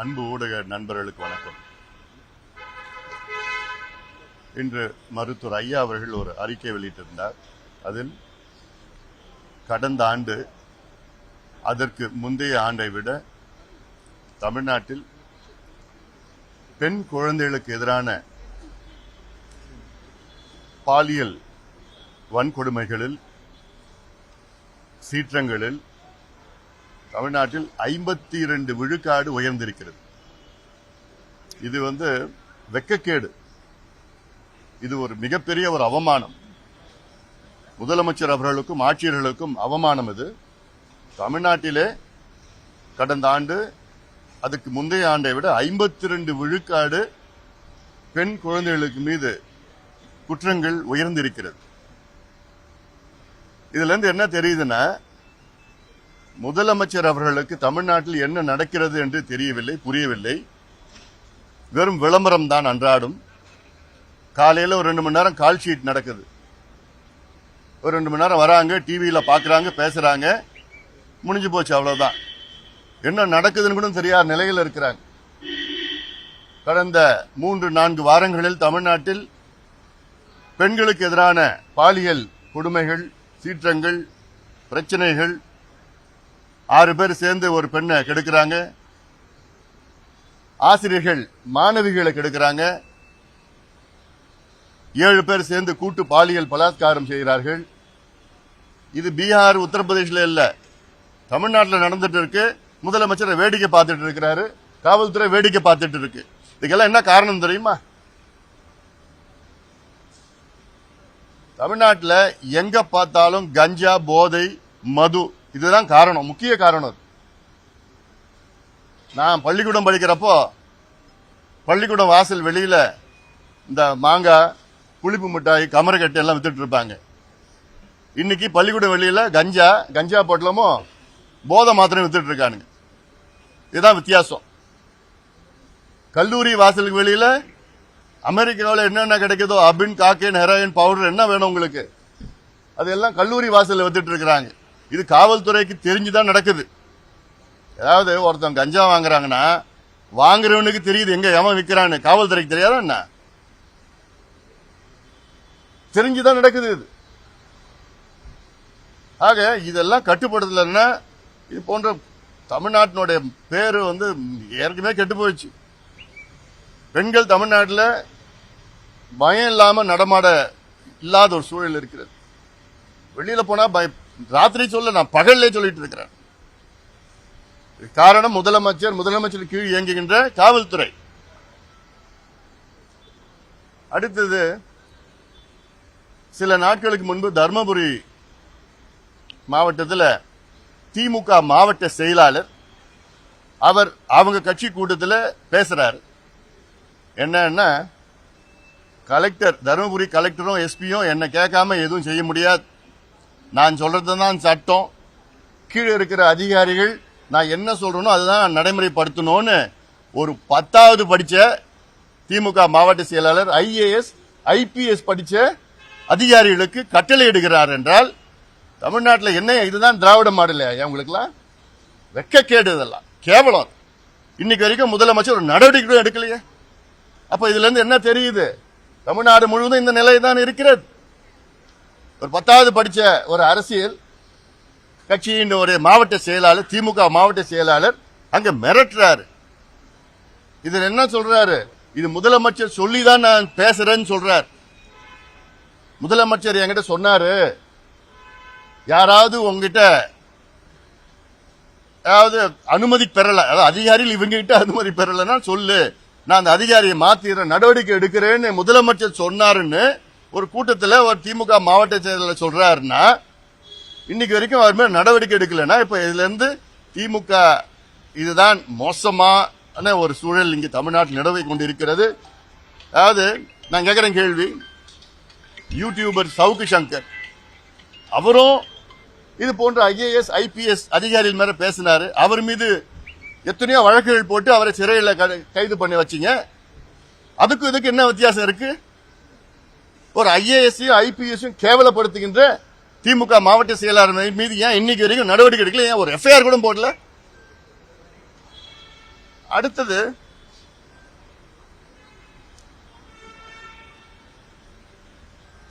அன்பு ஊடக நண்பர்களுக்கு வணக்கம். இன்று மருத்துவர் ஐயா அவர்கள் ஒரு அறிக்கை வெளியிட்டிருந்தார். அதில் கடந்த ஆண்டு அதற்கு முந்தைய ஆண்டை விட தமிழ்நாட்டில் பெண் குழந்தைகளுக்கு எதிரான பாலியல் வன்கொடுமைகளில் சீற்றங்களில் தமிழ்நாட்டில் 52 விழுக்காடு உயர்ந்திருக்கிறது. இது வெட்கக்கேடு. இது ஒரு மிகப்பெரிய ஒரு அவமானம். முதலமைச்சர் அவர்களுக்கும் ஆட்சியர்களுக்கும் அவமானம். இது தமிழ்நாட்டிலே கடந்த ஆண்டு அதுக்கு முந்தைய ஆண்டை விட 52 விழுக்காடு பெண் குழந்தைகளுக்கு மீது குற்றங்கள் உயர்ந்திருக்கிறது. இதுல இருந்து என்ன தெரியுதுன்னா, முதலமைச்சர் அவர்களுக்கு தமிழ்நாட்டில் என்ன நடக்கிறது என்று தெரியவில்லை, புரியவில்லை. வெறும் விளம்பரம் தான் அன்றாடும். காலையில் ஒரு 2 மணி நேரம் கால் ஷீட் நடக்குது. ஒரு 2 மணி நேரம் வராங்க, டிவியில பாக்குறாங்க, பேசுறாங்க, முடிஞ்சு போச்சு, அவ்வளவுதான். என்ன நடக்குதுன்னு கூட தெரியாத நிலையில் இருக்கிறாங்க. கடந்த 3-4 வாரங்களில் தமிழ்நாட்டில் பெண்களுக்கு எதிரான பாலியல் கொடுமைகள், சீற்றங்கள், பிரச்சனைகள், 6 பேர் சேர்ந்து ஒரு பெண்ணை கெடுக்கிறாங்க. ஆசிரியர்கள் மாணவிகளை கெடுக்கிறாங்க. 7 பேர் சேர்ந்து கூட்டு பாலியல் பலாத்காரம் செய்கிறார்கள். இது பீகார், உத்தரப்பிரதேசில இல்ல, தமிழ்நாட்டில் நடந்துட்டு இருக்கு. முதலமைச்சர் வேடிக்கை பார்த்துட்டு இருக்கிறாரு, காவல்துறை வேடிக்கை பார்த்துட்டு இருக்கு. இதுக்கெல்லாம் என்ன காரணம் தெரியுமா? தமிழ்நாட்டில் எங்க பார்த்தாலும் கஞ்சா, போதை, மது, இதுதான் காரணம், முக்கிய காரணம். நான் பள்ளிக்கூடம் படிக்கிறப்போ பள்ளிக்கூடம் வாசல் வெளியில இந்த மாங்காய், புளிப்பு மிட்டாய், கமரக்கட்டை எல்லாம் வித்துட்டு இருப்பாங்க. இன்னைக்கு பள்ளிக்கூடம் வெளியில கஞ்சா பொட்டலமும் போதை மாத்திரம் வித்துட்டு இருக்கானுங்க. இதுதான் வித்தியாசம். கல்லூரி வாசலுக்கு வெளியில அமெரிக்காவில் என்னென்ன கிடைக்குதோ, அபின், காக்கேன், ஹெரோயின், பவுடர், என்ன வேணும் உங்களுக்கு, அதெல்லாம் கல்லூரி வாசல்ல வித்துட்டு இருக்கிறாங்க. இது காவல்துறைக்கு தெரிஞ்சுதான் நடக்குது. ஏதாவது ஒருத்தன் கஞ்சா வாங்குறாங்கன்னா வாங்குறவனுக்கு தெரியுது எங்க எவன் விற்கிறான்னு, காவல்துறைக்கு தெரியாதா என்ன? தெரிஞ்சுதான் நடக்குது இது. ஆக இதெல்லாம் கட்டுப்படுத்தலன்னா இது போன்ற தமிழ்நாட்டினுடைய பேரு ஏற்கனவே கெட்டு போயிடுச்சு. பெண்கள் தமிழ்நாட்டில் பயம் இல்லாம நடமாட இல்லாத ஒரு சூழல் இருக்கிறது. வெளியில போனா ராத்திரி சொல்ல, நான் பகல்லே சொல்லிட்டு இருக்கிறேன். காரணம் முதலமைச்சர் கீழ் இயங்குகின்ற காவல்துறை. அடுத்தது, சில நாட்களுக்கு முன்பு தர்மபுரி மாவட்டத்தில் திமுக மாவட்ட செயலாளர் அவங்க கட்சி கூட்டத்தில் பேசுறாரு. என்னன்னா, தர்மபுரி கலெக்டரும் எஸ்பியும் என்ன கேட்காம எதுவும் செய்ய முடியாது, நான் சொல்றதுதான் சட்டம், கீழே இருக்கிற அதிகாரிகள் நான் என்ன சொல்றேனோ அதுதான் நடைமுறைப்படுத்தணும்னு ஒரு 10வது படிச்ச திமுக மாவட்ட செயலாளர் IAS IPS படிச்ச அதிகாரிகளுக்கு கட்டளை இடுகிறார் என்றால் தமிழ்நாட்டில் என்ன? இதுதான் திராவிட மாடல். உங்களுக்குலாம் வெட்கக்கேடு, இதெல்லாம் கேவலம். இன்னைக்கு வரைக்கும் முதலமைச்சர் ஒரு நடவடிக்கை எடுக்கலையே. அப்ப இதுல இருந்து என்ன தெரியுது? தமிழ்நாடு முழுவதும் இந்த நிலை தான் இருக்கிறது. ஒரு 10வது படிச்ச ஒரு அரசியல் கட்சியின் ஒரு மாவட்ட செயலாளர், திமுக மாவட்ட செயலாளர் அங்க மிரட்டுறாரு. இதுல என்ன சொல்றாரு? இது முதலமைச்சர் சொல்லிதான் நான் பேசுறேன்னு சொல்றார். முதலமைச்சர் என்கிட்ட சொன்னாரு, யாராவது உங்ககிட்ட அனுமதி பெறல, அதாவது அதிகாரிகள் இவங்க கிட்ட அனுமதி பெறலன்னா சொல்லு, நான் அந்த அதிகாரியை மாத்திர நடவடிக்கை எடுக்கிறேன்னு முதலமைச்சர் சொன்னாருன்னு ஒரு கூட்டத்தில் ஒரு திமுக மாவட்ட செயலாளர் சொல்றாருன்னா, இன்னைக்கு வரைக்கும் அவர் மேல நடவடிக்கை எடுக்கலன்னா, இப்ப இதுல இருந்து திமுக இதுதான் மோசமான ஒரு சூழல் இங்கு தமிழ்நாட்டில் நிலவை கொண்டிருக்கிறது. அதாவது நான் கேட்கிறேன் கேள்வி, யூடியூபர் சவுக்கு சங்கர் அவரும் இது போன்ற IAS IPS அதிகாரிகள் மேல பேசினாரு. அவர் மீது எத்தனையோ வழக்குகள் போட்டு அவரை சிறையில் கைது பண்ணி வச்சீங்க. அதுக்கு இதுக்கு என்ன வித்தியாசம் இருக்கு? ஒரு IAS IPS கேவலப்படுத்துகின்ற திமுக மாவட்ட செயலாளர் மீது ஏன் இன்னைக்கு வரைக்கும் நடவடிக்கை எடுக்கல? ஏன் ஒரு FIR கூட போடல? அடுத்தது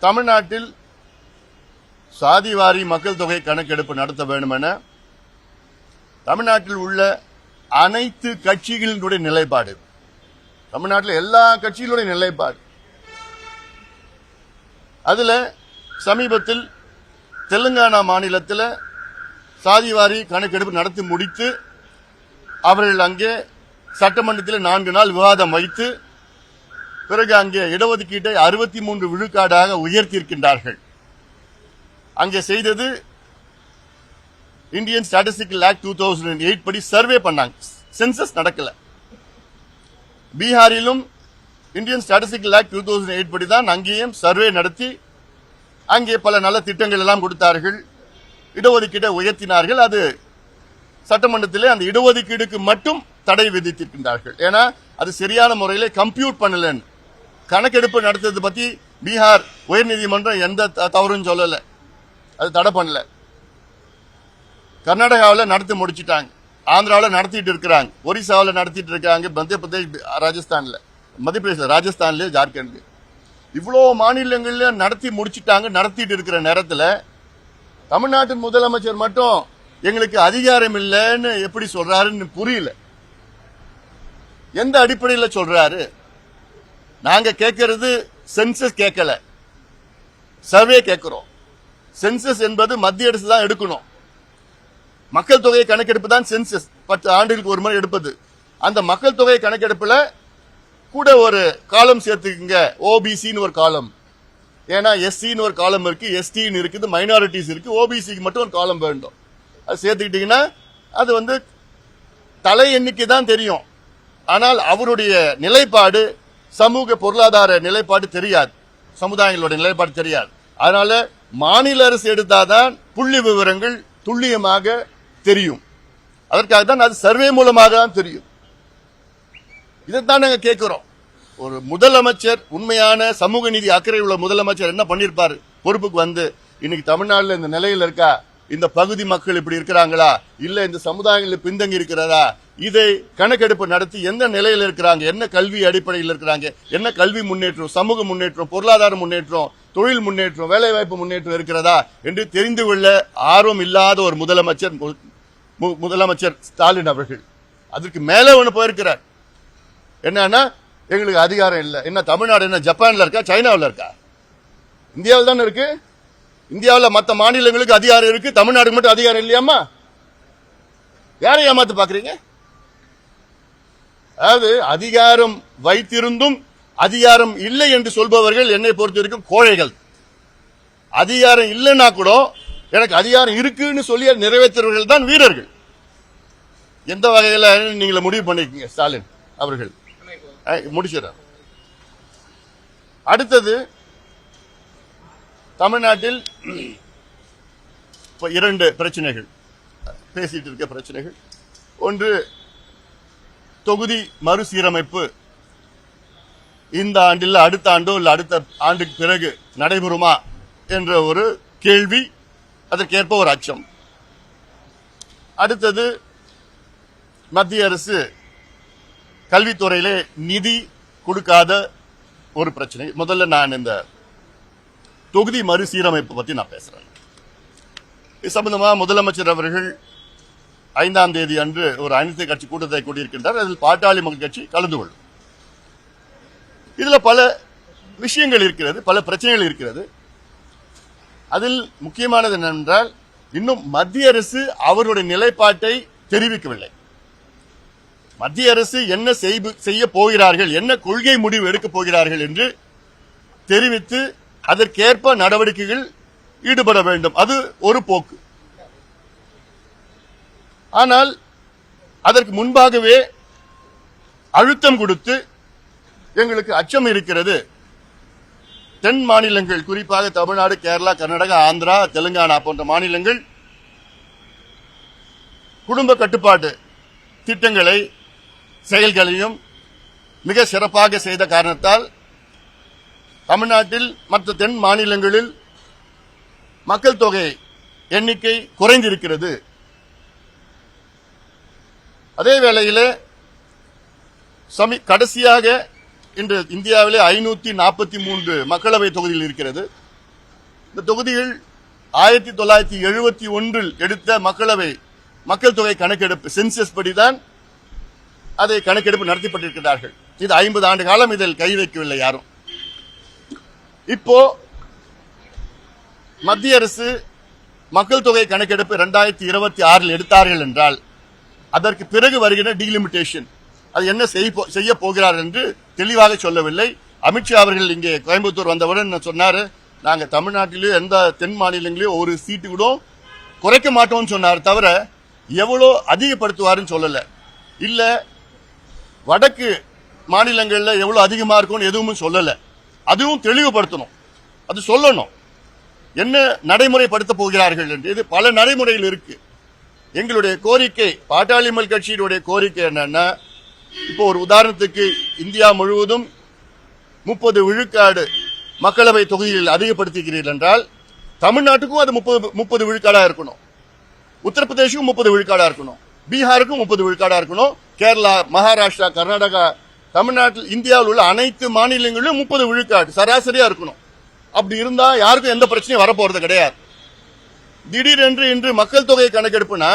தமிழ்நாட்டில் சாதிவாரி மக்கள் தொகை கணக்கெடுப்பு நடத்த வேண்டும் என தமிழ்நாட்டில் உள்ள அனைத்து கட்சிகளினுடைய நிலைப்பாடு, தமிழ்நாட்டில் எல்லா கட்சிகளுடைய நிலைப்பாடு. அதுல சமீபத்தில் தெலுங்கானா மாநிலத்தில் சாதிவாரி கணக்கெடுப்பு நடத்தி முடித்து அவர்கள் அங்கே சட்டமன்றத்தில் 4 நாள் விவாதம் வைத்து பிறகு அங்கே இடஒதுக்கீட்டை 63 விழுக்காடாக உயர்த்தியிருக்கின்றார்கள். அங்கே செய்தது இந்தியன் ஸ்டாட்டிஸ்டிக்கல் ஆக்ட் 2008 படி சர்வே பண்ணாங்க, சென்சஸ் நடக்கல. பீகாரிலும் இந்தியன் ஸ்டாட்டிஸ்டிக்கல் ஆக்ட் 2008 படி தான் அங்கேயும் சர்வே நடத்தி அங்கே பல நல்ல திட்டங்கள் எல்லாம் கொடுத்தார்கள், இடஒதுக்கீட்டை உயர்த்தினார்கள். அது சட்டமன்றத்திலே அந்த இடஒதுக்கீடுக்கு மட்டும் தடை விதித்திருக்கின்றார்கள். ஏன்னா அது சரியான முறையில் கம்ப்யூட் பண்ணல. கணக்கெடுப்பு நடத்துறது பத்தி பீகார் உயர்நீதிமன்றம் எந்த தவறும் சொல்லல, அது தடை பண்ணல. கர்நாடகாவில் நடத்தி முடிச்சிட்டாங்க, ஆந்திராவில் நடத்திட்டு இருக்கிறாங்க, ஒரிசாவில் நடத்திட்டு இருக்காங்க, மத்திய பிரதேச ராஜஸ்தான்ல ஜார்க்கண்ட்ல இவ்வளோ மாநிலங்கள்ல நடத்தி முடிச்சிட்டாங்க. நடத்திட்டு இருக்கிற நேரத்தில் தமிழ்நாட்டின் முதலமைச்சர் மட்டும் எங்களுக்கு அதிகாரம் இல்லைன்னு எப்படி சொல்றாருன்னு புரியல. எந்த அடிப்படையில் சொல்றாரு? நாங்க கேட்கறது சென்சஸ் கேட்கல, சர்வே கேட்கிறோம். சென்சஸ் என்பது மத்திய அரசு தான் எடுக்கணும். மக்கள் தொகை கணக்கெடுப்பு தான் சென்சஸ், 10 ஆண்டுகளுக்கு ஒரு முறை எடுப்பது. அந்த மக்கள் தொகை கணக்கெடுப்புல கூட ஒரு காலம் சேர்த்துக்குங்க, ஓபிசின்னு ஒரு காலம். ஏன்னா எஸ்சின்னு ஒரு காலம் இருக்கு, எஸ்டின்னு இருக்குது, மைனாரிட்டிஸ் இருக்கு, ஓபிசிக்கு மட்டும் ஒரு காலம் வேண்டும். அது சேர்த்துக்கிட்டீங்கன்னா அது தலை எண்ணிக்கை தான் தெரியும். ஆனால் அவருடைய நிலைப்பாடு, சமூக பொருளாதார நிலைப்பாடு தெரியாது, சமுதாயங்களோட நிலைப்பாடு தெரியாது. அதனால மாநில அரசு எடுத்தாதான் புள்ளி விவரங்கள் துல்லியமாக தெரியும். அதற்காக தான் அது சர்வே மூலமாக தான் தெரியும். இதைத்தான் நாங்க கேட்கிறோம். ஒரு முதலமைச்சர், உண்மையான சமூக நீதி அக்கறை உள்ள முதலமைச்சர் என்ன பண்ணிருப்பாரு? பொறுப்புக்கு வந்து இன்னைக்கு தமிழ்நாட்டில் இந்த நிலையில் இருக்கா, இந்த பகுதி மக்கள் இப்படி இருக்கிறாங்களா, இல்ல இந்த சமுதாயங்களில் பின்தங்கி இருக்கிறதா, இதை கணக்கெடுப்பு நடத்தி எந்த நிலையில் இருக்கிறாங்க, என்ன கல்வி அடிப்படையில் இருக்கிறாங்க, என்ன கல்வி முன்னேற்றம், சமூக முன்னேற்றம், பொருளாதார முன்னேற்றம், தொழில் முன்னேற்றம், வேலைவாய்ப்பு முன்னேற்றம் இருக்கிறதா என்று தெரிந்து கொள்ள ஆர்வம் இல்லாத ஒரு முதலமைச்சர் ஸ்டாலின் அவர்கள் அதற்கு மேல ஒண்ணு போயிருக்கிறார். என்னன்னா எங்களுக்கு அதிகாரம் இல்லை. என்ன தமிழ்நாடு என்ன ஜப்பான்ல இருக்கா, சைனாவில் இருக்கா? இந்தியாவில் தானே இருக்கு. இந்தியாவில் மற்ற மாநிலங்களுக்கு அதிகாரம் இருக்கு, தமிழ்நாடுக்கு மட்டும் அதிகாரம் இல்லையாமா? யாரை ஏமாத்து பாக்குறீங்க? அதாவது அதிகாரம் வைத்திருந்தும் அதிகாரம் இல்லை என்று சொல்பவர்கள் என்னை பொறுத்த வரைக்கும் கோழைகள். அதிகாரம் இல்லைன்னா கூட எனக்கு அதிகாரம் இருக்குன்னு சொல்லி நிறைவேற்றுறவர்கள் தான் வீரர்கள். எந்த வகையில் நீங்க முடிவு பண்ணிக்கீங்க ஸ்டாலின் அவர்கள்? முடிச்சிடறார். அடுத்தது தமிழ்நாட்டில் இப்ப 2 பிரச்சனைகள் பேசிட்டு இருக்க பிரச்சனைகள். ஒன்று, தொகுதி மறுசீரமைப்பு இந்த ஆண்டில் அடுத்த ஆண்டோ இல்ல அடுத்த ஆண்டுக்கு பிறகு நடைபெறுமா என்ற ஒரு கேள்வி, அதற்கேற்ப ஒரு அச்சம். அடுத்தது, மத்திய அரசு கல்வித்துறையிலே நிதி கொடுக்காத ஒரு பிரச்சனை. முதல்ல நான் இந்த தொகுதி மறுசீரமைப்பு பத்தி நான் பேசுறேன். இது சம்பந்தமா முதலமைச்சர் அவர்கள் 5ஆம் தேதி அன்று ஒரு அனைத்து கட்சி கூட்டத்தை கூட்டியிருக்கின்றார். அதில் பாட்டாளி மக்கள் கட்சி கலந்து கொள்ளும். இதுல பல விஷயங்கள் இருக்கிறது, பல பிரச்சனைகள் இருக்கிறது. அதில் முக்கியமானது என்னவென்றால், இன்னும் மத்திய அரசு அவருடைய நிலைப்பாட்டை தெரிவிக்கவில்லை. மத்திய அரசு என்ன செய்ய போகிறார்கள், என்ன கொள்கை முடிவு எடுக்கப் போகிறார்கள் என்று தெரிவித்து அதற்கேற்ப நடவடிக்கைகள் ஈடுபட வேண்டும். அது ஒரு போக்கு. ஆனால் அதற்கு முன்பாகவே அழுத்தம் கொடுத்து எங்களுக்கு அச்சம் இருக்கிறது, தென் மாநிலங்கள் குறிப்பாக தமிழ்நாடு, கேரளா, கர்நாடகா, ஆந்திரா, தெலுங்கானா போன்ற மாநிலங்கள் குடும்ப கட்டுப்பாட்டு திட்டங்களை செயல்களையும் மிக சிறப்பாக செய்த காரணத்தால் தமிழ்நாட்டில் மற்ற தென் மாநிலங்களில் மக்கள் தொகை எண்ணிக்கை குறைந்திருக்கிறது. அதே வேளையில் கடைசியாக இன்று இந்தியாவிலே 543 மக்களவை தொகுதிகள் இருக்கிறது. இந்த தொகுதிகள் 1971 எடுத்த மக்கள் தொகை கணக்கெடுப்பு சென்சஸ் படிதான் அதை கணக்கெடுப்பு நடத்தப்பட்டிருக்கிறார்கள். இது 50 ஆண்டு காலம் இதில் கை வைக்கவில்லை யாரும். இப்போ மத்திய அரசு மக்கள் தொகை கணக்கெடுப்பு 2026 எடுத்தார்கள் என்றால் அதற்கு பிறகு வருகிற டீலிமிட்டேஷன் அது என்ன செய்ய போகிறார் என்று தெளிவாக சொல்லவில்லை. அமித்ஷா அவர்கள் இங்கே கோயம்புத்தூர் வந்தவுடன் சொன்னாரு, நாங்க தமிழ்நாட்டிலேயோ எந்த தென் மாநிலங்களிலோ ஒரு சீட்டு கூட குறைக்க மாட்டோம்னு சொன்னார், தவிர எவ்வளோ அதிகப்படுத்துவாருன்னு சொல்லல. இல்ல வடக்கு மாநிலங்கள்ல எவ்வளவு அதிகமா இருக்கும்னு எதுவும் சொல்லல. அதுவும் தெளிவுபடுத்தணும், அது சொல்லணும் என்ன நடைமுறைப்படுத்த போகிறார்கள் என்று. இது பல நடைமுறைகள் இருக்கு. எங்களுடைய கோரிக்கை, பாட்டாளி மக்கள் கட்சியினுடைய கோரிக்கை என்னன்னா, இப்போ ஒரு உதாரணத்துக்கு இந்தியா முழுவதும் 30 விழுக்காடு மக்களவை தொகுதிகளில் அதிகப்படுத்துகிறீர்கள் என்றால் தமிழ்நாட்டுக்கும் அது 30 விழுக்காடா இருக்கணும், உத்தரப்பிரதேசுக்கும் 30 விழுக்காடா இருக்கணும், பீகாருக்கும் 30 விழுக்காடா இருக்கணும், கேரளா, மகாராஷ்டிரா, கர்நாடகா, தமிழ்நாட்டில் இந்தியாவில் உள்ள அனைத்து மாநிலங்களிலும் 30 விழுக்காடு சராசரியா இருக்கணும். அப்படி இருந்தா யாருக்கும் எந்த பிரச்சனையும் வரப்போறது கிடையாது. திடீரென்று இன்று மக்கள் தொகை கணக்கெடுப்புனா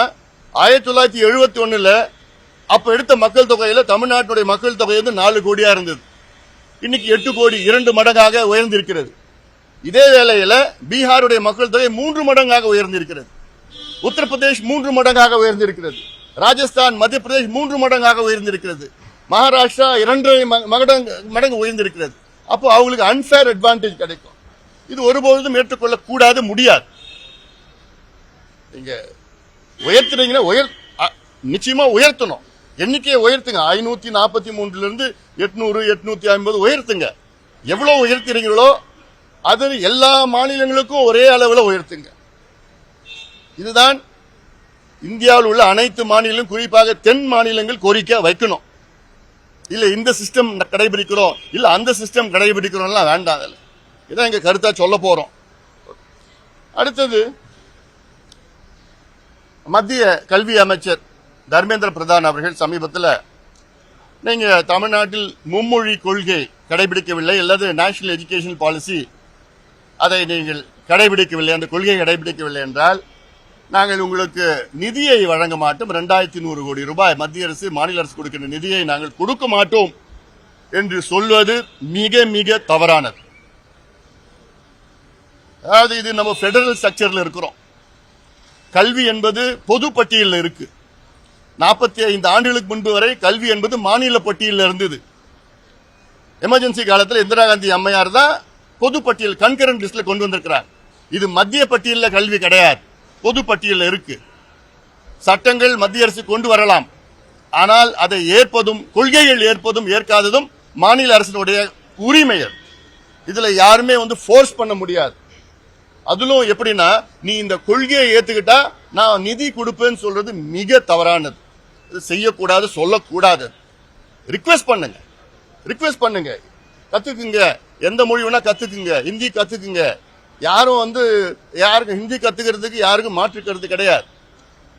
1971 அப்ப எடுத்த மக்கள் தொகையில தமிழ்நாட்டுடைய மக்கள் தொகை 4 கோடியா இருந்தது. இன்னைக்கு 8 கோடி, 2 மடங்காக உயர்ந்திருக்கிறது. இதே வேளையில பீகாருடைய மக்கள் தொகை 3 மடங்காக உயர்ந்திருக்கிறது, உத்தரப்பிரதேஷ் 3 மடங்காக உயர்ந்திருக்கிறது, ராஜஸ்தான், மத்திய பிரதேஷ் 3 மடங்காக உயர்ந்திருக்கிறது, மகாராஷ்டிரா 2 மடங்கு உயர்ந்திருக்கிறது. அப்போ அவங்களுக்கு அன்ஃபேர் அட்வான்டேஜ் கிடைக்கும். இது ஒருபோதும் ஏற்றுக்கொள்ள கூடாது, முடியாது. நீங்க உயர்த்துறீங்கன்னா நிச்சயமா உயர்த்தணும், எண்ணிக்கையை உயர்த்துங்க. 543 இருந்து 800, 850 உயர்த்துங்க. எவ்வளவு உயர்த்துறீங்களோ அது எல்லா மாநிலங்களுக்கும் ஒரே அளவில் உயர்த்துங்க. இதுதான் இந்தியாவில் உள்ள அனைத்து மாநிலங்களும், குறிப்பாக தென் மாநிலங்கள் கோரிக்கை வைக்கணும். இல்ல இந்த சிஸ்டம் கடைபிடிக்கிறோம், இல்ல அந்த சிஸ்டம் கடைபிடிக்கிறோம் வேண்டாம். இதான் எங்க கருத்தா சொல்ல போறோம். அடுத்தது மத்திய கல்வி அமைச்சர் தர்மேந்திர பிரதான் அவர்கள் சமீபத்தில் நீங்க தமிழ்நாட்டில் மும்மொழி கொள்கை கடைபிடிக்கவில்லை, அல்லது நேஷனல் எஜுகேஷன் பாலிசி அதை நீங்கள் கடைபிடிக்கவில்லை, அந்த கொள்கையை கடைபிடிக்கவில்லை என்றால் நாங்கள் உங்களுக்கு நிதியை வழங்க மாட்டோம், 2100 கோடி ரூபாய் மத்திய அரசு மாநில அரசு கொடுக்கின்ற நிதியை நாங்கள் கொடுக்க மாட்டோம் என்று சொல்வது மிக மிக தவறானது. அதாவது இது நம்ம பெடரல் ஸ்ட்ரக்சர்ல இருக்கிறோம். கல்வி என்பது பொது பட்டியலில் இருக்கு. 45 ஆண்டுகளுக்கு முன்பு வரை கல்வி என்பது மாநில பட்டியலில் இருந்தது. எமர்ஜென்சி காலத்தில் இந்திரா காந்தி அம்மையார் தான் பொது பட்டியல் கன்கரண்ட் லிஸ்ட்ல கொண்டு வந்திருக்கிறார். இது மத்திய பட்டியலில் கல்வி கிடையாது, பொது பட்டியலில் இருக்கு. சட்டங்கள் மத்திய அரசு கொண்டு வரலாம், ஆனால் அதை ஏற்பதும், கொள்கைகள் ஏற்பதும் ஏற்காததும் மாநில அரசினுடைய உரிமை. இதுல யாருமே ஃபோர்ஸ் பண்ண முடியாது. அதிலும் எப்படின்னா, நீ இந்த கொள்கையை ஏத்துக்கிட்டா நான் நிதி கொடுப்பேன்னு சொல்றது மிக தவறானது. இது செய்யக்கூடாது, சொல்லக்கூடாது. ரிக்வெஸ்ட் பண்ணுங்க, கத்துக்குங்க, எந்த மொழி வேணா கத்துக்குங்க, ஹிந்தி கத்துக்குங்க. யாரும் யாருக்கும் ஹிந்தி கத்துக்கிறதுக்கு யாருக்கும் மாற்றுக்கிறது கிடையாது.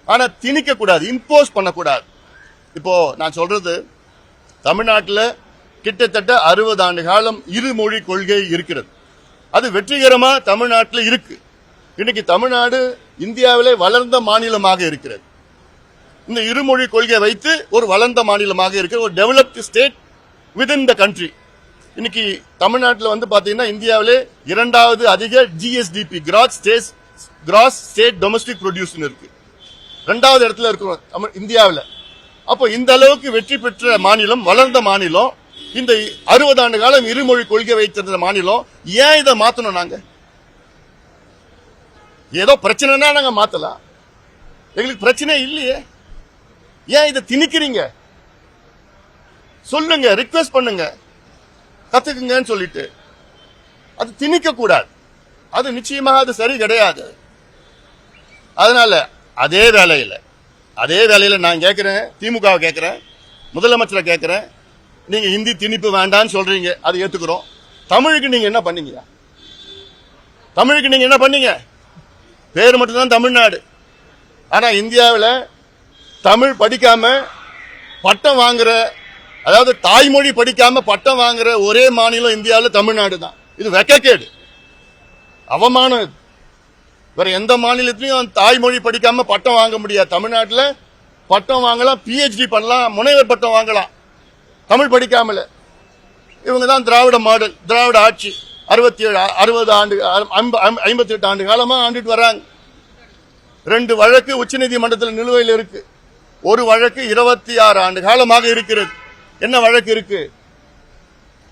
ஆனா திணிக்க கூடாது, இம்போஸ் பண்ணக்கூடாது. இப்போ நான் சொல்றது, தமிழ்நாட்டில் கிட்டத்தட்ட 60 ஆண்டு காலம் இருமொழி கொள்கை இருக்கிறது. அது வெற்றிகரமா தமிழ்நாட்டில் இருக்கு. இன்னைக்கு தமிழ்நாடு இந்தியாவிலே வளர்ந்த மாநிலமாக இருக்கிறது. இந்த இருமொழி கொள்கையை வைத்து ஒரு வளர்ந்த மாநிலமாக இருக்கிற ஒரு developed state within the country. இன்னைக்கு தமிழ்நாட்டில் பாத்தீங்கன்னா இந்தியாவிலே 2வது அதிக GSDP, cross state domestic produce இருக்கு. 2வது இடத்துல இருக்கிறோம் இந்தியாவில். அப்போ இந்த அளவுக்கு வெற்றி பெற்ற மாநிலம், வளர்ந்த மாநிலம், இந்த 60 ஆண்டு காலம் இருமொழி கொள்கை வைத்திருந்த மாநிலம், ஏன் இதை மாத்தணும்? நாங்க ஏதோ பிரச்சனைனா நாங்க மாத்தலாம், எங்களுக்கு பிரச்சனை இல்லையே. ஏன் இதை திணிக்கிறீங்க? சொல்லுங்க, ரிக்வெஸ்ட் பண்ணுங்க, கத்துக்குங்கன்னு சொல்லிட்டு. அது திணிக்க கூடாது, அது நிச்சயமாக அது சரி கிடையாது. அதனால அதே வேளையில நான் கேட்கிறேன், திமுக கேட்கிறேன், முதலமைச்சரை கேட்கிறேன், நீங்க ஹிந்தி திணிப்பு வேண்டான்னு சொல்றீங்க, அதை ஏத்துக்கிறோம். தமிழுக்கு நீங்க என்ன பண்ணீங்க? பேர் மட்டும்தான் தமிழ்நாடு. ஆனா இந்தியாவில் தமிழ் படிக்காம பட்டம் வாங்குற அதாவது தாய்மொழி படிக்காம பட்டம் வாங்குற ஒரே மாநிலம் இந்தியாவில் தமிழ்நாடு தான். இது வெக்கக்கேடு, அவமானம். வேற எந்த மாநிலத்திலையும் தாய்மொழி படிக்காம பட்டம் வாங்க முடியாது. தமிழ்நாட்டில் பட்டம் வாங்கலாம், PhD பண்ணலாம், முனைவர் பட்டம் வாங்கலாம் தமிழ் படிக்காமல. இவங்க தான் திராவிட மாடல், திராவிட ஆட்சி 60 ஆண்டு 58 ஆண்டு காலமா ஆண்டுட்டு வர்றாங்க. 2 வழக்கு உச்சநீதிமன்றத்தில் நிலுவையில் இருக்கு. ஒரு வழக்கு 26 ஆண்டு காலமாக இருக்கிறது. என்ன வழக்கு இருக்கு?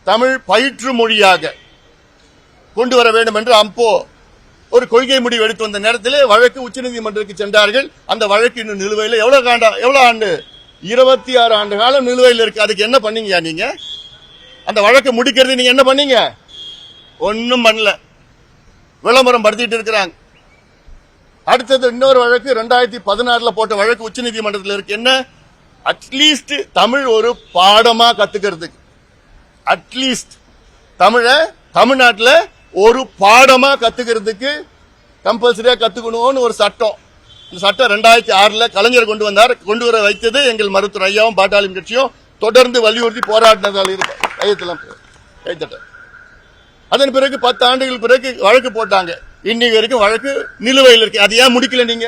தமிழ் பயிற்று மொழியாக கொண்டு வர வேண்டும் என்று அப்போ ஒரு கொள்கை முடிவு எடுத்து வந்த நேரத்தில் வழக்கு உச்சநீதிமன்றத்துக்கு சென்றார்கள். அந்த வழக்கு இன்னும் நிலுவையில் எவ்வளவு ஆண்டு? 26 ஆண்டு காலம் நிலுவையில் இருக்கு. அதுக்கு என்ன பண்ணீங்க நீங்க? அந்த வழக்கு முடிக்கிறது நீங்க என்ன பண்ணீங்க? ஒன்னும் பண்ணல, விளம்பரம் படுத்திட்டு இருக்கிறாங்க. அடுத்தது இன்னொரு வழக்கு 2016 போட்ட வழக்கு உச்சநீதிமன்றத்தில் இருக்கு. என்ன? அட்லீஸ்ட் தமிழ் ஒரு பாடமா கத்துக்கிறதுக்கு, அட்லீஸ்ட் தமிழை தமிழ்நாட்டில் ஒரு பாடமா கத்துக்கிறதுக்கு கம்பல்சரியா கத்துக்கணும்னு ஒரு சட்டம். இந்த சட்டம் 2006 கலைஞர் கொண்டு வந்தார். கொண்டு வர வைத்தது எங்கள் மருத்துவர் ஐயாவும் பாட்டாளியும் கட்சியும் தொடர்ந்து வலியுறுத்தி போராடினதால் இருக்கு. கைத்தட்ட. அதன் பிறகு 10 ஆண்டுகள் பிறகு வழக்கு போட்டாங்க. இன்னைக்கு வரைக்கும் வழக்கு நிலுவையில் இருக்கு. அது ஏன் முடிக்கல? நீங்க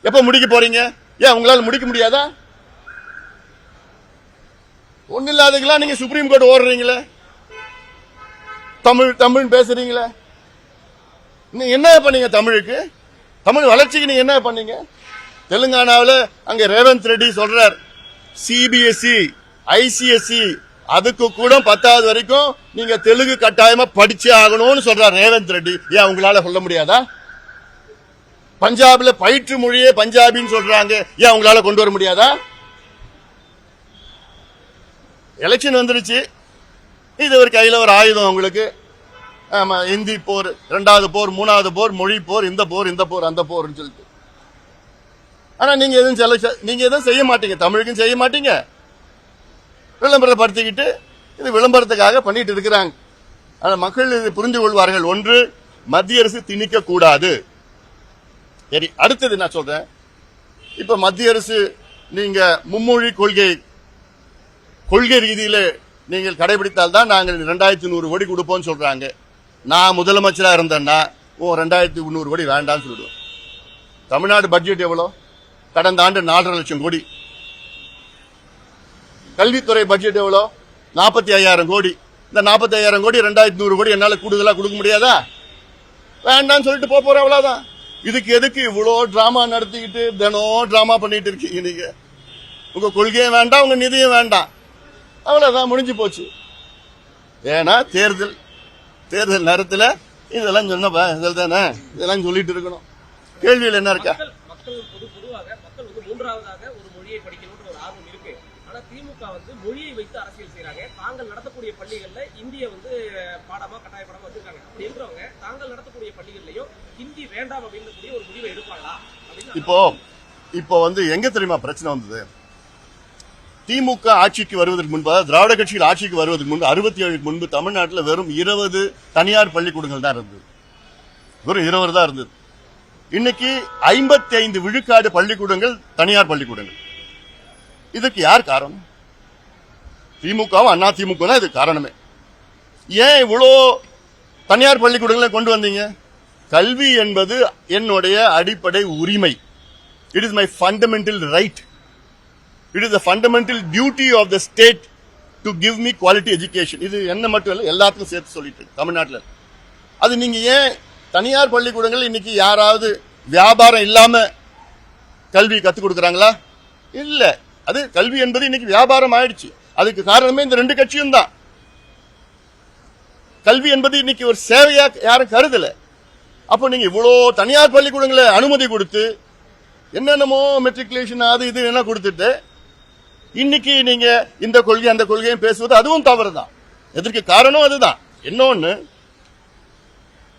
எப்ப முடிக்க போறீங்க? ஏன் உங்களால முடிக்க முடியாதா? ஒண்ணு இல்லாதீங்களா? நீங்க சுப்ரீம் கோர்ட் ஓடுறீங்களே, தமிழ் தமிழ் பேசுறீங்களே, நீங்க என்ன பண்ணீங்க? தமிழுக்கு, தமிழ் வளர்ச்சிக்கு நீங்க என்ன பண்ணீங்க? தெலுங்கானாவில் அங்க ரேவந்த் ரெட்டி சொல்றார், CBSE ICSE அதுக்கு கூட 10வது வரைக்கும் நீங்க தெலுங்கு கட்டாயமா படிச்சே ஆகணும்னு சொல்றார் ரேவந்த் ரெட்டி. ஏன் உங்களால சொல்ல முடியாதா? பஞ்சாப்ல பயிற்று மொழியே பஞ்சாபின்னு சொல்றாங்க, ஏன் உங்களால கொண்டு வர முடியாதா? எலெக்ஷன் வந்துருச்சு, இது ஒரு கையில ஒரு ஆயுதம் உங்களுக்கு. ஆமா, இந்தி போர், 2வது போர், 3வது போர், மொழி போர், இந்த போர் இந்த போர் அந்த போர்னு சொல்லிட்டு. ஆனா நீங்க எதுவும் செய்ய மாட்டீங்க, தமிழுக்கும் செய்ய மாட்டீங்க. விளம்பரப்படுத்திக்கிட்டு இது விளம்பரத்துக்காக பண்ணிட்டு இருக்கிறாங்க. ஆனா மக்கள் இது புரிந்து கொள்வார்கள். ஒன்று, மத்திய அரசு திணிக்க கூடாது. சரி, அடுத்தது நான் சொல்றேன். இப்ப மத்திய அரசு நீங்க மும்மொழி கொள்கை ரீதியில நீங்கள் கடைபிடித்தால் தான் நாங்கள் 2100 கோடி கொடுப்போம்னு சொல்றாங்க. நான் முதலமைச்சரா இருந்தேன்னா 2100 கோடி வேண்டாம்னு சொல்லிடுவோம். தமிழ்நாடு பட்ஜெட் எவ்வளவு? கடந்த ஆண்டு 4.5 லட்சம் கோடி. கல்வித்துறை பட்ஜெட் எவ்வளவு? 45,000 கோடி. இந்த 45,000 கோடி 2100 கோடி என்னால கூடுதலா கொடுக்க முடியாதா? வேண்டாம்னு சொல்லிட்டு போறோம், அவ்வளவுதான். இதுக்கு எதுக்கு இவ்வளோ டிராமா நடத்திக்கிட்டு தினம் டிராமா பண்ணிட்டு இருக்கீங்க? நீங்க உங்க கொள்கையும் வேண்டாம், உங்க நிதியும் வேண்டாம், அவ்வளவுதான், முடிஞ்சு போச்சு. ஏன்னா தேர்தல் நேரத்தில் இதெல்லாம் சொன்ன இதில் தானே இதெல்லாம் சொல்லிட்டு இருக்கணும். கேள்வியில் என்ன இருக்கா? மக்கள் மூன்றாவதாக ஒரு மொழியை படிக்கணும்னு ஒரு ஆர்வம் இருக்கு. ஆனா திமுக மொழியை வைத்து அரசியல் செய்யறாங்க. தாங்கள் நடத்தக்கூடிய பள்ளிகள்ல இந்திய பாடமா கட்டாய பாடமா வச்சிருக்காங்க. அப்படி இருக்கிறவங்க தாங்கள் நடத்தக்கூடிய பள்ளிகள்லயும் ஹிந்தி வேண்டாம் அப்படின்னு ஒரு முடிவை எடுப்பாங்களா? இப்போ எங்க தெரியுமா பிரச்சனை வந்தது? திமுக ஆட்சிக்கு வருவதற்கு முன்பு, திராவிட கட்சிகள் ஆட்சிக்கு வருவதற்கு முன்பு 67க்கு முன்பு தமிழ்நாட்டில் வெறும் 20 தனியார் பள்ளிக்கூடங்கள் தான் இருந்தது. வெறும் 20 தான் இருந்தது. இன்னைக்கு 55 விழுக்காடு பள்ளிக்கூடங்கள் தனியார் பள்ளிக்கூடங்கள். இதுக்கு யார் காரணம்? திமுகவும் அண்ணா திமுக தான் இது காரணமே. ஏன் இவ்வளோ தனியார் பள்ளிக்கூடங்களை கொண்டு வந்தீங்க? கல்வி என்பது என்னுடைய அடிப்படை உரிமை. It is my fundamental right. It is the fundamental duty of the state to give me quality education. இது என்ன மட்டும் இல்லை, எல்லாத்துக்கும் சேர்த்து சொல்லிட்டு தமிழ்நாட்டில். அது நீங்க ஏன் தனியார் பள்ளிக்கூடங்கள் இன்னைக்கு யாராவது வியாபாரம் இல்லாம கல்வி கத்துக் கொடுக்கறாங்களா? இல்ல. அது கல்வி என்பது இன்னைக்கு வியாபாரம் ஆயிடுச்சு. அதுக்கு காரணமே இந்த 2 கட்சியும் தான். கல்வி என்பது இன்னைக்கு ஒரு சேவையா யாரும் கருதல. அப்போ நீங்க இவ்வளோ தனியார் பள்ளிக்கூடங்களை அனுமதி கொடுத்து என்னென்னமோ மெட்ரிகுலேஷன் அது இது என்ன கொடுத்துட்டு இன்னைக்கு நீங்க இந்த கொள்கை அந்த கொள்கையும் பேசுவது அதுவும் தவறு தான். எதற்கு காரணம் அதுதான். இன்னொன்னு,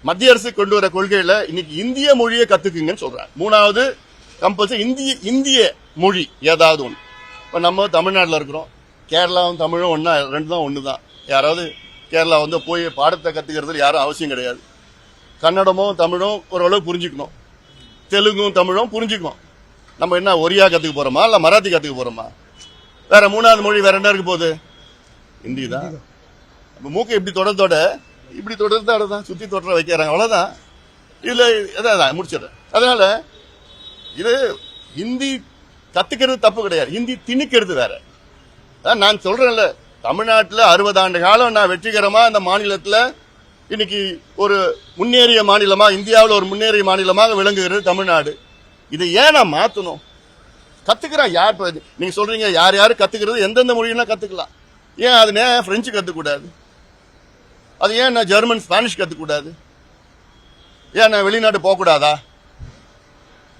மத்திய அரசு கொண்டு வர கொள்கையில இன்னைக்கு இந்திய மொழியை கத்துக்குங்கன்னு சொல்றாங்க. 3வது கம்பல்சரி இந்திய மொழி ஏதாவது ஒன்று. இப்போ நம்ம தமிழ்நாட்டில் இருக்கிறோம், கேரளாவும் தமிழும் ஒன்னா 2 தான் ஒன்று தான். யாராவது கேரளா போய் பாடத்தை கத்துக்கிறது யாரும் அவசியம் கிடையாது. கன்னடமும் தமிழும் ஓரளவு புரிஞ்சுக்கணும், தெலுங்கும் தமிழும் புரிஞ்சுக்கணும். நம்ம என்ன ஒரியா கத்துக்க போறோமா இல்ல மராத்தி கத்துக்க போறோமா? வேற மூணாவது மொழி வேற என்ன இருக்க போகுது? ஹிந்தி தான். மூக்கை இப்படி தொடர்ந்தோட இப்படி தொடர்தான் சுத்தி தொடர வைக்கிறாங்க, அவ்வளவுதான். இதுல அதான் முடிச்சிடுறேன். அதனால இது ஹிந்தி கத்துக்கிறது தப்பு கிடையாது, ஹிந்தி திணிக்கிறது வேற. நான் சொல்றேன்ல, தமிழ்நாட்டில் 60 ஆண்டு காலம் நான் வெற்றிகரமா இந்த மாநிலத்தில் இன்னைக்கு ஒரு முன்னேறிய மாநிலமா, இந்தியாவில் ஒரு முன்னேறிய மாநிலமாக விளங்குகிறது தமிழ்நாடு. இதை ஏன் நான் மாத்தணும்? கத்துக்கிறான் யார்? நீங்க சொல்றீங்க யார் யாரு கத்துக்கிறது, எந்தெந்த மொழியெல்லாம் கத்துக்கலாம். ஏன் அது பிரெஞ்சு கத்துக்கூடாது? அது ஏன் நான் ஜெர்மன் ஸ்பானிஷ் கத்துக்கூடாது? ஏன் நான் வெளிநாட்டு போகக்கூடாதா?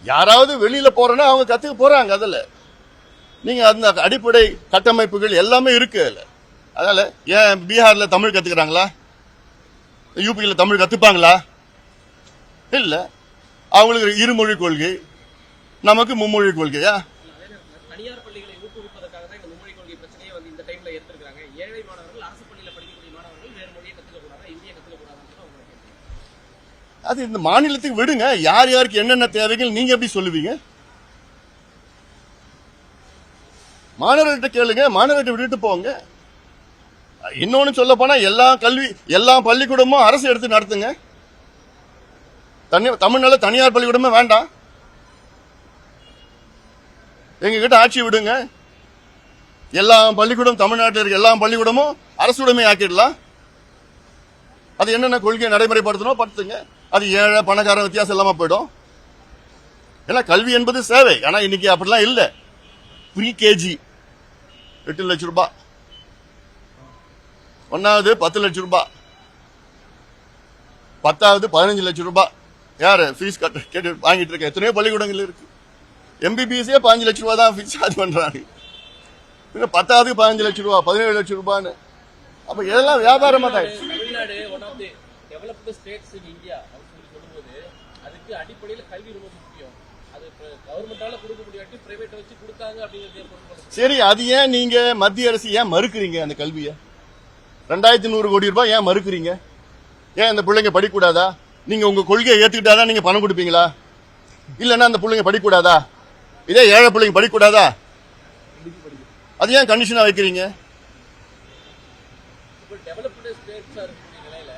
யாராவது வெளியில போறேன்னா அவங்க கத்துக்க போறாங்க. அதுல நீங்க அந்த அடிப்படை கட்டமைப்புகள் எல்லாமே இருக்கு அதுல. அதனால ஏன் பீகார்ல தமிழ் கத்துக்கிறாங்களா? யூபியில தமிழ் கத்துப்பாங்களா? இல்ல. அவங்களுக்கு இருமொழி கொள்கை, நமக்கு மும்மொழி கொள்கையா? தனியார் பள்ளிகளை ஊக்குவிப்பதற்காக தான் இந்த மும்மொழி கொள்கை பிரச்சனையை வந்து இந்த டைம்ல எடுத்திருக்காங்க. ஏழை மாணவர்கள் அரசு பள்ளியில படிக்கக்கூடிய மாணவர்கள் வேறு மொழியை கத்துக்க கூடாது, இந்திய கத்துக்க கூடாதுன்னு அது இந்த மாநிலத்துக்கு விடுங்க. யார் யாருக்கு என்னென்ன தேவைகள் நீங்க எப்படி சொல்லுவீங்க? மாணவர்கிட்ட கேளுங்க, மாணவர்கிட்ட விட்டுட்டு போங்க. இன்னொன்னு சொல்ல போனா எல்லா பள்ளிக்கூடமும் அரசு எடுத்து நடத்துங்க. தமிழ்நாடு தனியார் பள்ளிக்கூடமே வேண்டாம், எங்க கிட்ட ஆட்சி விடுங்க. எல்லா பள்ளிக்கூடம் தமிழ்நாட்டில் இருக்க எல்லா பள்ளிக்கூடமும் அரசுடைமை ஆக்கிடலாம். அது என்னென்ன கொள்கையை நடைமுறைப்படுத்தணும் படுத்துங்க. அது ஏழை பணக்காரன் வித்தியாசம் இல்லாம போயிடும். ஏன்னா கல்வி என்பது சேவை. ஆனா இன்னைக்கு அப்படிலாம் இல்ல. ப்ரீ கேஜி 8 லட்சம் ரூபாய், 1வது 10 லட்சம் ரூபாய், 10வது 15 லட்சம் ரூபாய். யாரு ஃபீஸ் கேட்டு வாங்கிட்டு இருக்க? எத்தனையோ பள்ளிக்கூடங்கள் இருக்கு. எம்பிபிஎஸ்ஸே 5 லட்சம் ரூபாய் தான் ஃபீஸ் சார்ஜ் பண்றாங்க. 10வது 15 லட்சம் ரூபாய், 17 லட்சம் ரூபான்னு. அப்ப இதெல்லாம் வியாபாரமா தான். Tamil Nadu one of the developed states in India அப்படின்னு சொல்லும்போது அதுக்கு அடிப்படையில் கல்வி ரொம்ப முக்கியம். அது கவர்மெண்டால கொடுக்க முடியாட்டி பிரைவேட் வச்சு கொடுத்தாங்க அப்படிங்கிறது. சரி, அது ஏன் நீங்க மத்திய அரசு ஏன் மறுக்கிறீங்க? அந்த கல்வியை 2100 கோடி ரூபாய் ஏன் மறுக்கிறீங்க? ஏன் அந்த பிள்ளைங்க படிக்கூடாதா? நீங்க உங்க கொள்கையை ஏத்துக்கிட்டாதான் நீங்க பணம் கொடுப்பீங்களா? இல்லன்னா அந்த பிள்ளைங்க படிக்கூடாதா? இதே ஏழை பிள்ளைங்க படிக்கூடாதா? அது ஏன் கண்டிஷனா வைக்கிறீங்க? டெவலப்டு ஸ்டேட்ஸா இருக்கக்கூடிய நிலையில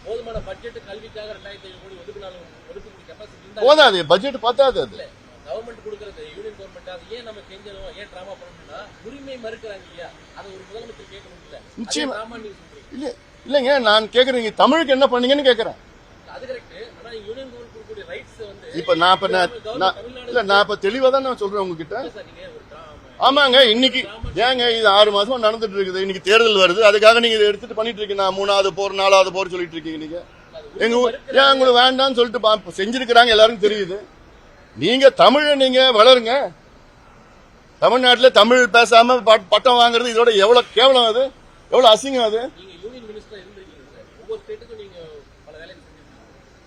போதுமான பட்ஜெட் கல்விக்காக 2500 கோடி ஒதுக்கக்கூடிய கெபாசிட்டி போதாது, பட்ஜெட் பத்தாது. அது கவர்மெண்ட் கொடுக்கறது, யூனியன் கவர்மெண்ட், அது ஏன் நம்ம கெஞ்சணும், ஏன் டிராமா பண்ணணும்னா உரிமை மறுக்கிறாங்க இல்லையா? அது ஒரு முதலமைச்சர் கேட்கணும் இல்ல? நிச்சயமா இல்ல இல்லங்க, நான் கேக்குறேன் தமிழுக்கு என்ன பண்ணீங்கன்னு கேக்குறேன். அது கரெக்ட். ஆனா யூனியன் கவர்மெண்ட் கொடுக்கக்கூடிய ரைட்ஸ் வந்து இப்ப நான் இப்ப தெளிவா தான் நான் சொல்றேன் உங்ககிட்ட. ஆமாங்க, இன்னைக்கு ஏங்க இது 6 மாசமா நடந்துட்டு இருக்குது. இன்னைக்கு தேர்தல் வருது, அதுக்காக நீங்க இதை எடுத்துட்டு பண்ணிட்டு இருக்கீங்க. 3வது போர் 4வது போர் சொல்லிட்டு இருக்கீங்க. நீங்க எங்க ஏன் உங்களுக்கு வேண்டாம்னு சொல்லிட்டு செஞ்சிருக்கிறாங்க, எல்லாருக்கும் தெரியுது. நீங்க தமிழை நீங்க வளருங்க. தமிழ்நாட்டுல தமிழ் பேசாம பட்டம் வாங்குறது இதோட எவ்வளவு கேவலம், அது எவ்வளவு அசிங்கம். அது நீங்க யூனியன் மினிஸ்டரா இருந்திருக்கீங்க, ஒவ்வொரு ஸ்டேட்டுக்கும் நீங்க பல வேலைகள் செஞ்சிருக்கீங்க.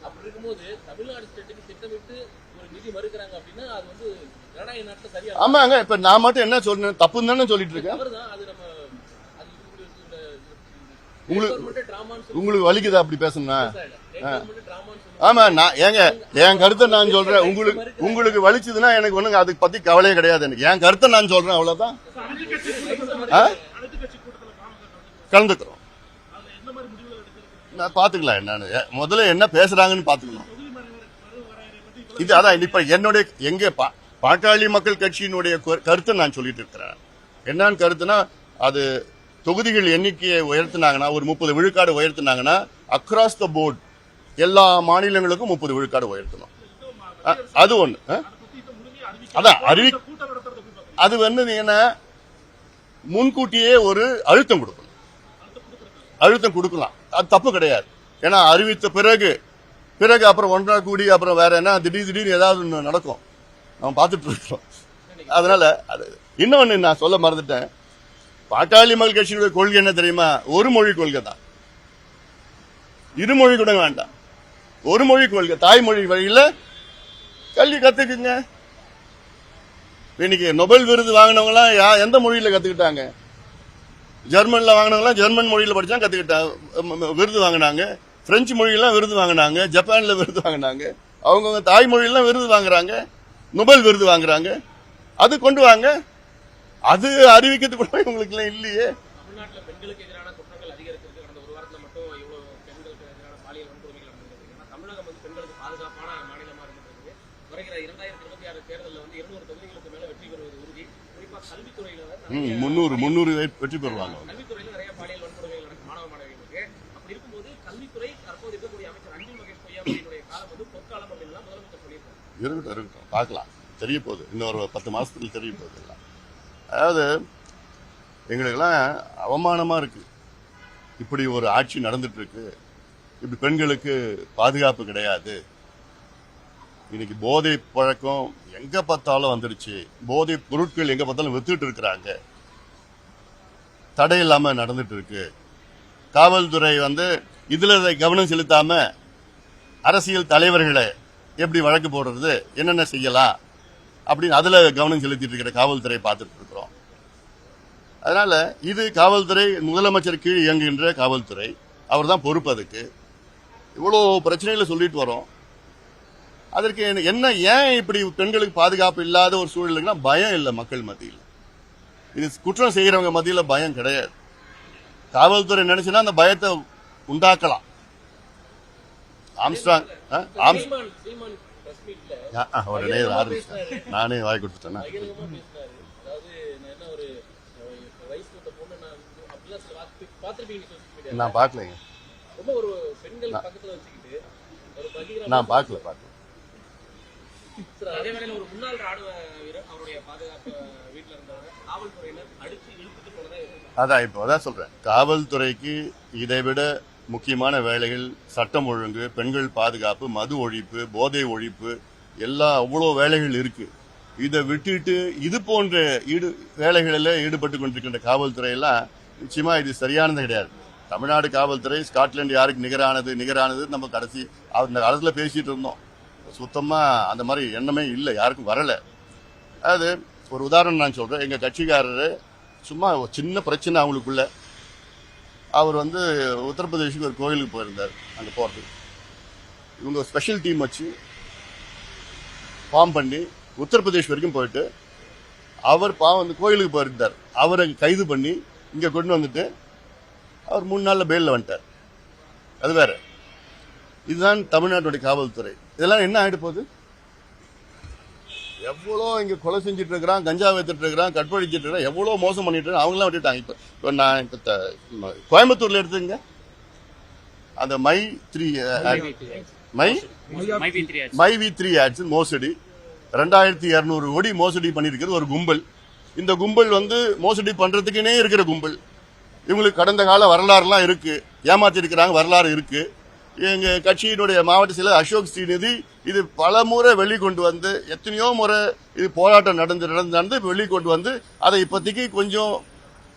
அப்படி இருக்கும்போது தமிழ்நாடு ஸ்டேட்டுக்கு திட்டமிட்டு ஒரு நிதி மறுக்கிறாங்க அப்படின்னா அது வந்து ஜனநாயக நாட்டுல சரியா? ஆமாங்க, இப்ப நான் மட்டும் என்ன சொல்றேன், தப்புன்னு தானே சொல்லிட்டு இருக்கேன். உங்களுக்கு வலிக்குதா அப்படி பேசணும்னா? ஆமா, நான் ஏங்க என் கருத்தை நான் சொல்றேன். உங்களுக்கு வலிச்சதுன்னா எனக்கு ஒண்ணுங்க அதை பத்தி கவலையே கிடையாது. எனக்கு என் கருத்தை நான் சொல்றேன், அவ்வளவுதான். கலந்துக்கிறோம், நான் பாத்துக்கலாம். என்னன்னு முதல்ல என்ன பேசுறாங்கன்னு பாத்துக்கணும். இது அதான் இப்ப என்னுடைய எங்க பாட்டாளி மக்கள் கட்சியினுடைய கருத்தை நான் சொல்லிட்டு இருக்கிறேன். என்னன்னு கருத்துனா, அது தொகுதிகள் எண்ணிக்கையை உயர்த்தினாங்கன்னா, ஒரு 30 விழுக்காடு உயர்த்தினாங்கன்னா, அக்ராஸ் த போர்டு எல்லா மாநிலங்களுக்கும் 30 விழுக்காடு உயர்த்தணும். அது ஒண்ணு. அதான் அது வந்து என்ன, முன்கூட்டியே ஒரு அழுத்தம் கொடுக்கலாம். அது தப்பு கிடையாது. ஏன்னா அறிவித்த பிறகு அப்புறம் ஒன்றா கூடி அப்புறம் வேற என்ன திடீர்னு ஏதாவது நடக்கும், நம்ம பார்த்துட்டு இருக்கோம். அதனால அது இன்னொன்னு நான் சொல்ல மறந்துட்டேன். பாட்டாளி மக்கள் கட்சியுடைய கொள்கை என்ன தெரியுமா? ஒரு மொழி கொள்கை தான். இருமொழி கூட வேண்டாம், ஒரு மொழி கொள்கை. தாய்மொழி வழியில கல்வி கத்துக்குங்க. இன்னைக்கு நொபேல் விருது வாங்கினவங்க எல்லாம் எந்த மொழியில கத்துக்கிட்டாங்க? ஜெர்மன்ல வாங்கினவங்க ஜெர்மன் மொழியில படிச்சா கத்துக்கிட்டாங்க, விருது வாங்கினாங்க. பிரெஞ்சு மொழியெல்லாம் விருது வாங்கினாங்க, ஜப்பான்ல விருது வாங்கினாங்க. அவங்கவுங்க தாய்மொழியெல்லாம் விருது வாங்குறாங்க, நொபேல் விருது வாங்குறாங்க. அது கொண்டு வாங்க. அது அறிவிக்கிறது கூட உங்களுக்கு எல்லாம் இல்லையே. தமிழ்நாட்டுல பெண்களுக்கு எதிரான குற்றங்கள் அதிகரிச்சிருக்கு. கடந்த ஒரு வாரத்துல மட்டும் இவ்வளவு பெண்களுக்கு எதிரான பாலியல் வன்கொடுமைகள் நடந்திருக்கு. ஏன்னா தமிழகம் வந்து பெண்களுக்கு பாதுகாப்பான மாநிலமா இருந்திருக்கு. வருகிற 2026 தேர்தலில் வந்து 200 தொகுதிகளுக்கு மேல வெற்றி பெறுவது உறுதி. குறிப்பா கல்வித்துறையில 300 வெற்றி பெறுவாங்க. கல்வித்துறையில நிறைய பாலியல் வன்கொடுமைகள் நடக்கும் மாணவ மாணவிகளுக்கு. அப்படி இருக்கும்போது கல்வித்துறை தற்போது இருக்கக்கூடிய அமைச்சர் அன்பில் மகேஷ் பொய்யாமொழியினுடைய காலம் வந்து பொற்காலம் அப்படின்னு முதலமைச்சர் சொல்லியிருக்காங்க. இருக்கட்டும் பார்க்கலாம், தெரிய போகுது. இன்னொரு 10 மாசத்துல தெரிய போகுது எல்லாம். அதாவது எங்களுக்கெல்லாம் அவமானமா இருக்கு, இப்படி ஒரு ஆட்சி நடந்துட்டு இருக்கு. இப்படி பெண்களுக்கு பாதுகாப்பு கிடையாது. இன்னைக்கு போதை பழக்கம் எங்க பார்த்தாலும் வந்துடுச்சு. போதை பொருட்கள் எங்க பார்த்தாலும் வித்துட்டு இருக்கிறாங்க. தடை இல்லாம நடந்துட்டு இருக்கு. காவல்துறை வந்து இதுல கவனம் செலுத்தாம அரசியல் தலைவர்களை எப்படி வழக்கு போடுறது, என்னென்ன செய்யலாம் அப்படின்னு அதுல கவனம் செலுத்திட்டு இருக்கிற காவல்துறை பார்த்துட்டு இருக்கிறோம். அதனால இது காவல்துறை முதலமைச்சர் கீழ் இயங்குகின்ற காவல்துறை, அவர் தான் பொறுப்பு. அதுக்கு இவ்வளோ பிரச்சனைகளை சொல்லிட்டு வரோம். அதற்கு என்ன, ஏன் இப்படி பெண்களுக்கு பாதுகாப்பு இல்லாத ஒரு சூழலுக்குன்னா பயம் இல்லை மக்கள் மத்தியில். இது குற்றம் செய்கிறவங்க மத்தியில் பயம் கிடையாது. காவல்துறை நினைச்சுன்னா அந்த பயத்தை உண்டாக்கலாம். ஆம்ஸ்ட்ராங் உடனே ஆரம்பிச்சேன், நானே வாய் கொடுத்துட்டேன்னா. நான் பார்க்கலைங்க, நான் பார்க்கல. அதே வேளையில ஒரு முன்னாள் ராணுவ வீரர் அவருடைய பாதுகாப்பு வீட்டுல இருந்தவங்க காவல்துறையினர் அடிச்சு இழுத்துட்டு போனதா. அதான் இப்போ அதான் சொல்றேன், காவல்துறைக்கு இதை விட முக்கியமான வேலைகள் சட்டம் ஒழுங்கு, பெண்கள் பாதுகாப்பு, மது ஒழிப்பு, போதை ஒழிப்பு, எல்லாம் அவ்வளோ வேலைகள் இருக்கு. இதை விட்டுட்டு இது போன்ற வேலைகளில் ஈடுபட்டு கொண்டிருக்கின்ற காவல்துறை எல்லாம் நிச்சயமா இது சரியானது கிடையாது. தமிழ்நாடு காவல்துறை ஸ்காட்லாந்து யாருக்கு நிகரானது நம்ம கடைசி அந்த காலத்துல பேசிட்டு இருந்தோம். சுத்தமா அந்த மாதிரி எண்ணமே இல்லை, யாருக்கும் வரல. அது ஒரு உதாரணம் நான் சொல்றேன். எங்க கட்சிக்காரரு சும்மா ஒரு சின்ன பிரச்சனை அவங்களுக்குள்ள, அவர் வந்து உத்தரப்பிரதேசுக்கு ஒரு கோயிலுக்கு போயிருந்தார். அங்கே போகிறது இவங்க ஸ்பெஷல் டீம் வச்சு ஃபார்ம் பண்ணி உத்தரப்பிரதேஷ் வரைக்கும் போயிட்டு அவர் அந்த கோயிலுக்கு போயிருந்தார். அவரை கைது பண்ணி இங்கே கொண்டு வந்துட்டு அவர் 3 நாளில் பெயிலில் வந்துட்டார். அது வேற. இதுதான் தமிழ்நாட்டுடைய காவல்துறை. இதெல்லாம் என்ன ஆகிட்டு போகுது? எவ்வளோ இங்கே கொலை செஞ்சுட்டு இருக்கிறான், கஞ்சா வைத்துட்டு இருக்கிறான், கற்பழிச்சிட்டு இருக்கிறான், எவ்வளோ மோசம் பண்ணிட்டு இருக்கான். அவங்களாம் விட்டுட்டாங்க. இப்போ நான் கோயம்புத்தூர்ல எடுத்துங்க, அந்த மை வி 3 ஆட்ஸ் மோசடி 2200 கோடி மோசடி பண்ணிருக்கிறது ஒரு கும்பல். இந்த கும்பல் வந்து மோசடி பண்றதுக்குன்னே இருக்கிற கும்பல். இவங்களுக்கு கடந்த கால வரலாறுலாம் இருக்கு, ஏமாத்தி இருக்கிறாங்க, வரலாறு இருக்கு. எங்க கட்சியினுடைய மாவட்ட செயலர் அசோக் ஸ்ரீநிதி இது பல முறை வெளிக்கொண்டு வந்து, எத்தனையோ முறை இது போராட்டம் நடந்து வெளிக்கொண்டு வந்து அதை இப்போதைக்கு கொஞ்சம்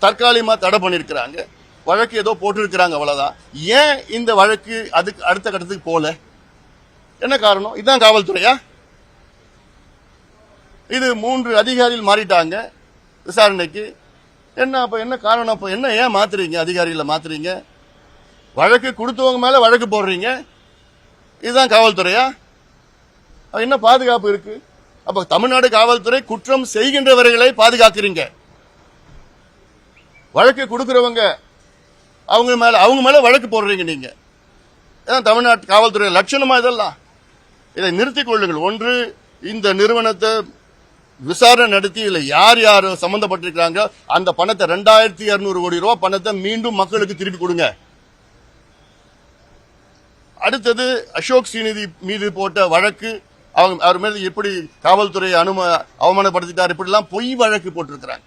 தற்காலிகமா தடை பண்ணிருக்கிறாங்க. வழக்கு ஏதோ போட்டிருக்கிறாங்க, அவ்வளவுதான். ஏன் இந்த வழக்கு அதுக்கு அடுத்த கட்டத்துக்கு போல? என்ன காரணம்? இதுதான் காவல்துறையா? இது 3 அதிகாரிகள் மாறிட்டாங்க விசாரணைக்கு. என்ன காரணம்? அப்ப என்ன, ஏன் மாத்துறீங்க? அதிகாரிகளை மாத்துறீங்க, வழக்கு கொடுத்தவங்க மேல வழக்கு போடுறீங்க. இதுதான் காவல்துறையா? என்ன பாதுகாப்பு இருக்கு? அப்ப தமிழ்நாடு காவல்துறை குற்றம் செய்கின்றவர்களை பாதுகாக்கிறீங்க, வழக்கு கொடுக்கிறவங்க அவங்க மேல வழக்கு போடுறீங்க நீங்க. தமிழ்நாட்டு காவல்துறை லட்சணமா இதெல்லாம்? இதை நிறுத்திக் கொள்ளுங்கள். ஒன்று, இந்த நிறுவனத்தை விசாரணை நடத்தி இதுல யார் யார் சம்பந்தப்பட்டிருக்கிறாங்க அந்த பணத்தை 2200 கோடி ரூபாய் பணத்தை மீண்டும் மக்களுக்கு திருப்பி கொடுங்க. அடுத்தது, அசோக் ஸ்ரீநிதி மீது போட்ட வழக்கு, அவர் மீது எப்படி காவல்துறை அவமானப்படுத்திட்டார், இப்படிலாம் பொய் வழக்கு போட்டிருக்கிறாங்க.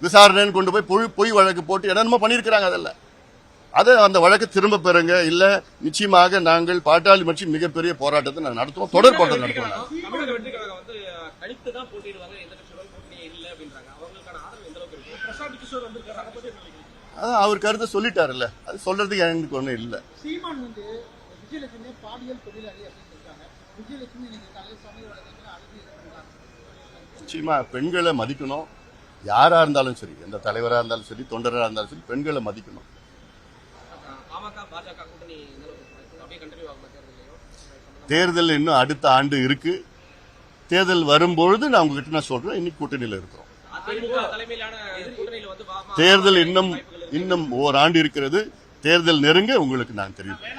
விசாரணைன்னு கொண்டு போய் பொய் வழக்கு போட்டு என்னென்னமோ பண்ணியிருக்கிறாங்க. அதெல்லாம் அந்த வழக்கு திரும்ப பெறுங்க. இல்ல நிச்சயமாக நாங்கள் பாட்டாளி கட்சி மிகப்பெரிய போராட்டத்தை நாங்கள் நடத்துவோம், தொடர் போராட்டம் நடத்துவோம். அதான் அவர் கருத்தை சொல்லிட்டாருல்ல, அது சொல்றதுக்கு எனக்கு ஒண்ணும் இல்லை. நிச்சயமா பெண்களை மதிக்கணும். யாரா இருந்தாலும் சரி, எந்த தலைவரா இருந்தாலும் சரி, தொண்டரா இருந்தாலும் சரி, பெண்களை மதிக்கணும். தேர்தல் இன்னும் அடுத்த ஆண்டு இருக்கு. தேர்தல் வரும்பொழுது நான் உங்ககிட்ட சொல்றேன், இன்னைக்கு கூட்டணியில இருக்கிறோம். திமுக தலைமையிலான கூட்டணியில வந்து தேர்தல் இன்னும் ஓராண்டு இருக்கிறது. தேர்தல் நெருங்க உங்களுக்கு நான் தெரிவிப்பேன்.